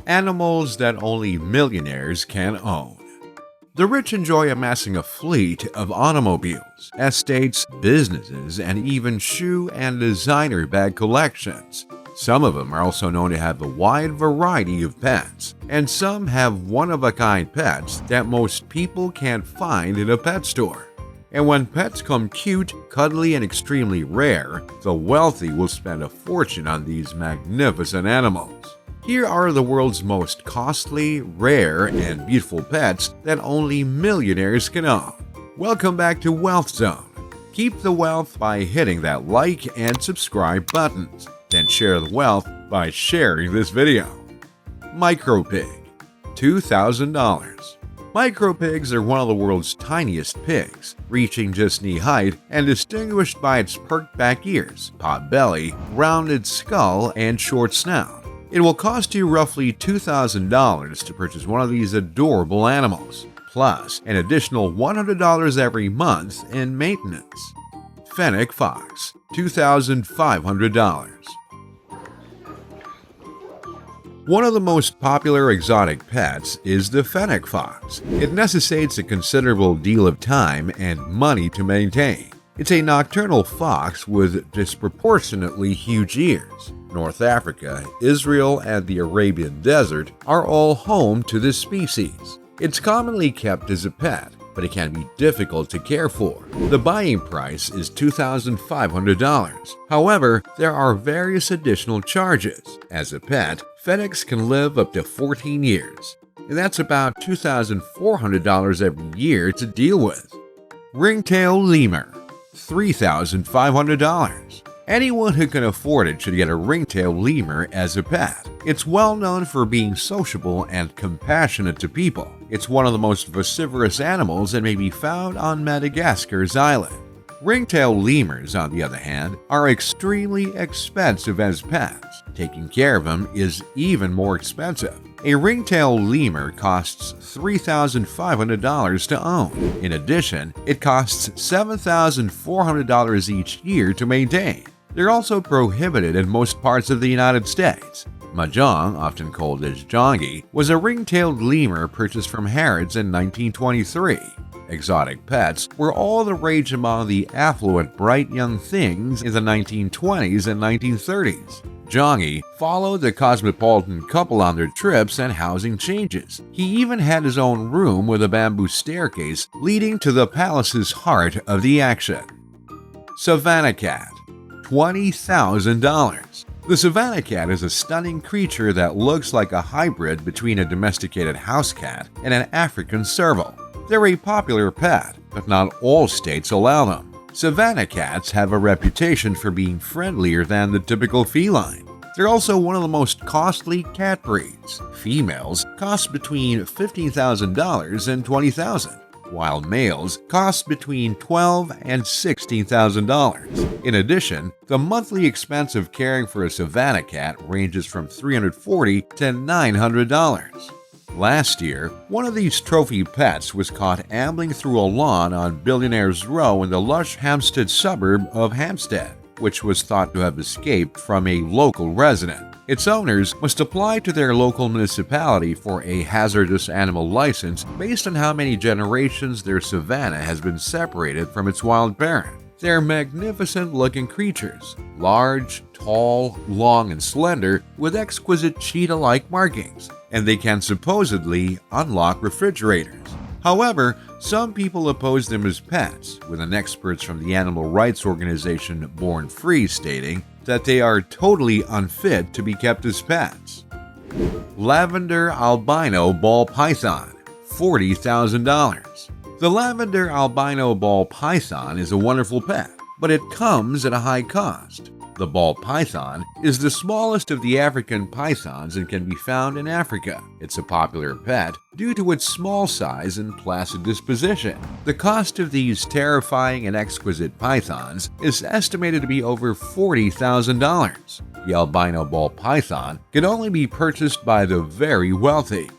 Animals that only millionaires can own. The rich enjoy amassing a fleet of automobiles, estates, businesses, and even shoe and designer bag collections. Some of them are also known to have a wide variety of pets, and some have one-of-a-kind pets that most people can't find in a pet store. And when pets come cute, cuddly, and extremely rare, the wealthy will spend a fortune on these magnificent animals. Here are the world's most costly, rare, and beautiful pets that only millionaires can own. Welcome back to Wealth Zone. Keep the wealth by hitting that like and subscribe buttons. Then share the wealth by sharing this video. Micro Pig, $2,000. Micro pigs are one of the world's tiniest pigs, reaching just knee height and distinguished by its perked back ears, pot belly, rounded skull, and short snout. It will cost you roughly $2,000 to purchase one of these adorable animals, plus an additional $100 every month in maintenance. Fennec Fox, $2,500. One of the most popular exotic pets is the fennec fox. It necessitates a considerable deal of time and money to maintain. It's a nocturnal fox with disproportionately huge ears. North Africa, Israel, and the Arabian Desert are all home to this species. It's commonly kept as a pet, but it can be difficult to care for. The buying price is $2,500. However, there are various additional charges. As a pet, fennecs can live up to 14 years, and that's about $2,400 every year to deal with. Ringtail lemur, $3,500. Anyone who can afford it should get a ringtail lemur as a pet. It's well known for being sociable and compassionate to people. It's one of the most vociferous animals and may be found on Madagascar's island. Ringtail lemurs, on the other hand, are extremely expensive as pets. Taking care of them is even more expensive. A ringtail lemur costs $3,500 to own. In addition, it costs $7,400 each year to maintain. They're also prohibited in most parts of the United States. Mahjong, often called as jongi, was a ring-tailed lemur purchased from Harrods in 1923. Exotic pets were all the rage among the affluent bright young things in the 1920s and 1930s. Jongi followed the cosmopolitan couple on their trips and housing changes. He even had his own room with a bamboo staircase leading to the palace's heart of the action. Savannah cat, $20,000. The Savannah cat is a stunning creature that looks like a hybrid between a domesticated house cat and an African serval. They're a popular pet, but not all states allow them. Savannah cats have a reputation for being friendlier than the typical feline. They're also one of the most costly cat breeds. Females cost between $15,000 and $20,000. While males cost between $12,000 and $16,000. In addition, the monthly expense of caring for a Savannah cat ranges from $340 to $900. Last year, one of these trophy pets was caught ambling through a lawn on Billionaires Row in the lush Hampstead suburb of Hampstead, which was thought to have escaped from a local resident. Its owners must apply to their local municipality for a hazardous animal license based on how many generations their Savannah has been separated from its wild parent. They're magnificent-looking creatures, large, tall, long, and slender, with exquisite cheetah-like markings, and they can supposedly unlock refrigerators. However, some people oppose them as pets, with an experts from the animal rights organization Born Free stating that they are totally unfit to be kept as pets. Lavender albino ball python, $40,000. The lavender albino ball python is a wonderful pet, but it comes at a high cost. The ball python is the smallest of the African pythons and can be found in Africa. It's a popular pet due to its small size and placid disposition. The cost of these terrifying and exquisite pythons is estimated to be over $40,000. The albino ball python can only be purchased by the very wealthy.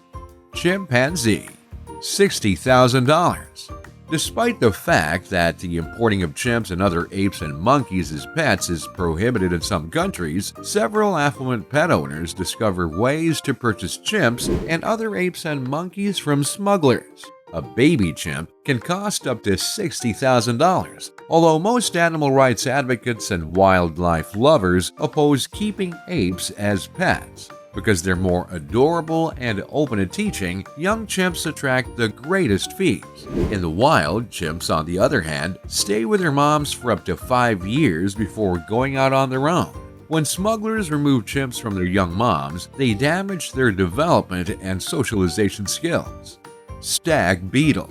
Chimpanzee, $60,000. Despite the fact that the importing of chimps and other apes and monkeys as pets is prohibited in some countries, several affluent pet owners discover ways to purchase chimps and other apes and monkeys from smugglers. A baby chimp can cost up to $60,000, although most animal rights advocates and wildlife lovers oppose keeping apes as pets. Because they're more adorable and open to teaching, young chimps attract the greatest fees. In the wild, chimps, on the other hand, stay with their moms for up to 5 years before going out on their own. When smugglers remove chimps from their young moms, they damage their development and socialization skills. Stag beetle,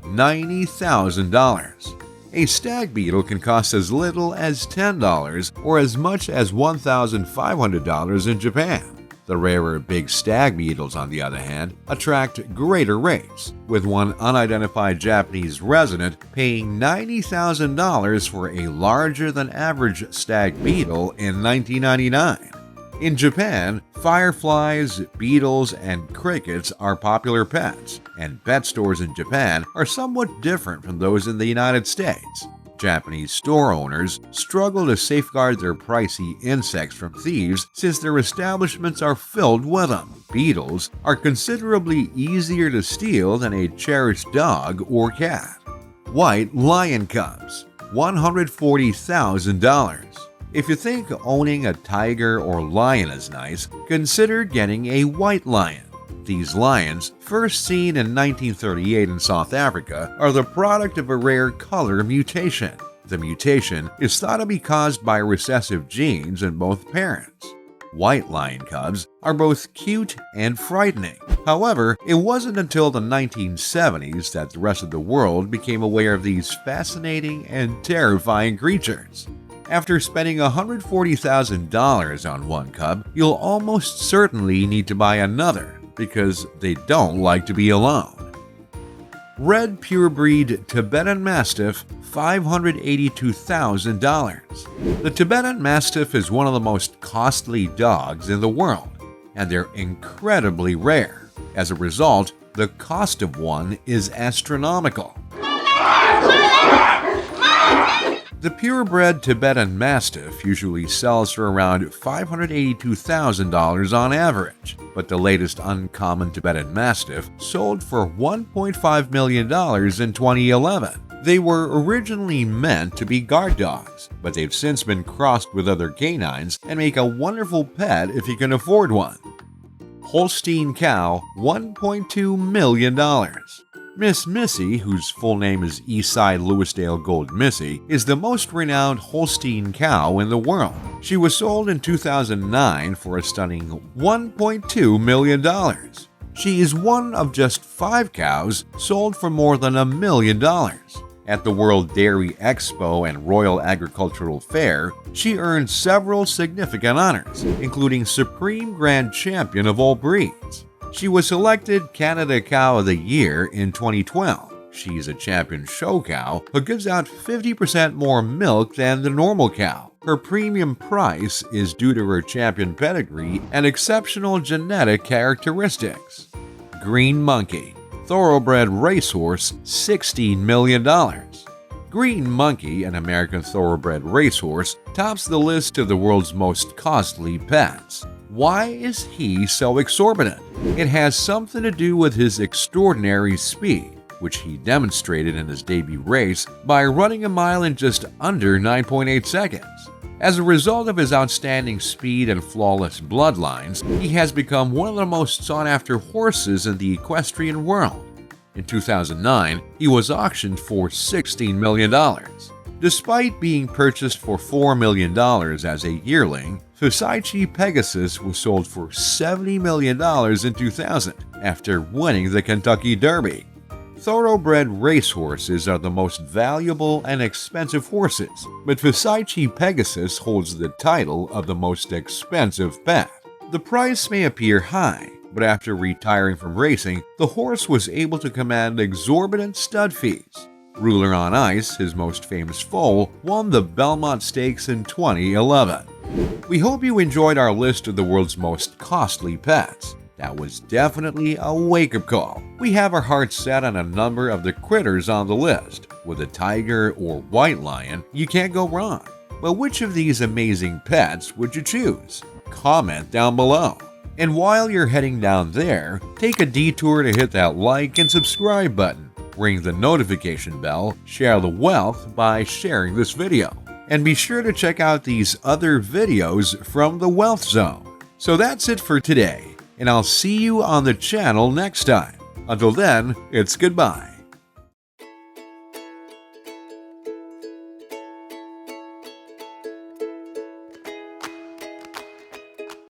$90,000. A stag beetle can cost as little as $10 or as much as $1,500 in Japan. The rarer big stag beetles, on the other hand, attract greater rates, with one unidentified Japanese resident paying $90,000 for a larger-than-average stag beetle in 1999. In Japan, fireflies, beetles, and crickets are popular pets, and pet stores in Japan are somewhat different from those in the United States. Japanese store owners struggle to safeguard their pricey insects from thieves since their establishments are filled with them. Beetles are considerably easier to steal than a cherished dog or cat. White lion cubs, $140,000. If you think owning a tiger or lion is nice, consider getting a white lion. These lions, first seen in 1938 in South Africa, are the product of a rare color mutation. The mutation is thought to be caused by recessive genes in both parents. White lion cubs are both cute and frightening. However, it wasn't until the 1970s that the rest of the world became aware of these fascinating and terrifying creatures. After spending $140,000 on one cub, you'll almost certainly need to buy another, because they don't like to be alone. Red purebred Tibetan Mastiff, $582,000. The Tibetan Mastiff is one of the most costly dogs in the world, and they're incredibly rare. As a result, the cost of one is astronomical. The purebred Tibetan Mastiff usually sells for around $582,000 on average, but the latest uncommon Tibetan Mastiff sold for $1.5 million in 2011. They were originally meant to be guard dogs, but they've since been crossed with other canines and make a wonderful pet if you can afford one. Holstein cow, $1.2 million. Miss Missy, whose full name is Eastside Louisdale Gold Missy, is the most renowned Holstein cow in the world. She was sold in 2009 for a stunning $1.2 million. She is one of just 5 cows sold for more than $1 million. At the World Dairy Expo and Royal Agricultural Fair, she earned several significant honors, including Supreme Grand Champion of all breeds. She was selected Canada Cow of the Year in 2012. She's a champion show cow who gives out 50% more milk than the normal cow. Her premium price is due to her champion pedigree and exceptional genetic characteristics. Green Monkey, thoroughbred racehorse, $16 million. Green Monkey, an American thoroughbred racehorse, tops the list of the world's most costly pets. Why is he so exorbitant? It has something to do with his extraordinary speed, which he demonstrated in his debut race by running a mile in just under 9.8 seconds. As a result of his outstanding speed and flawless bloodlines, he has become one of the most sought-after horses in the equestrian world. In 2009, he was auctioned for $16 million. Despite being purchased for $4 million as a yearling, Fusaichi Pegasus was sold for $70 million in 2000 after winning the Kentucky Derby. Thoroughbred racehorses are the most valuable and expensive horses, but Fusaichi Pegasus holds the title of the most expensive pet. The price may appear high, but after retiring from racing, the horse was able to command exorbitant stud fees. Ruler on Ice, his most famous foal, won the Belmont Stakes in 2011. We hope you enjoyed our list of the world's most costly pets. To That was definitely a wake-up call. We have our hearts set on a number of the critters on the list. With a tiger or white lion, you can't go wrong. But which of these amazing pets would you choose? Comment down below. And while you're heading down there, take a detour to hit that like and subscribe button. Ring the notification bell, share the wealth by sharing this video. And be sure to check out these other videos from the Wealth Zone. So that's it for today, and I'll see you on the channel next time. Until then, it's goodbye.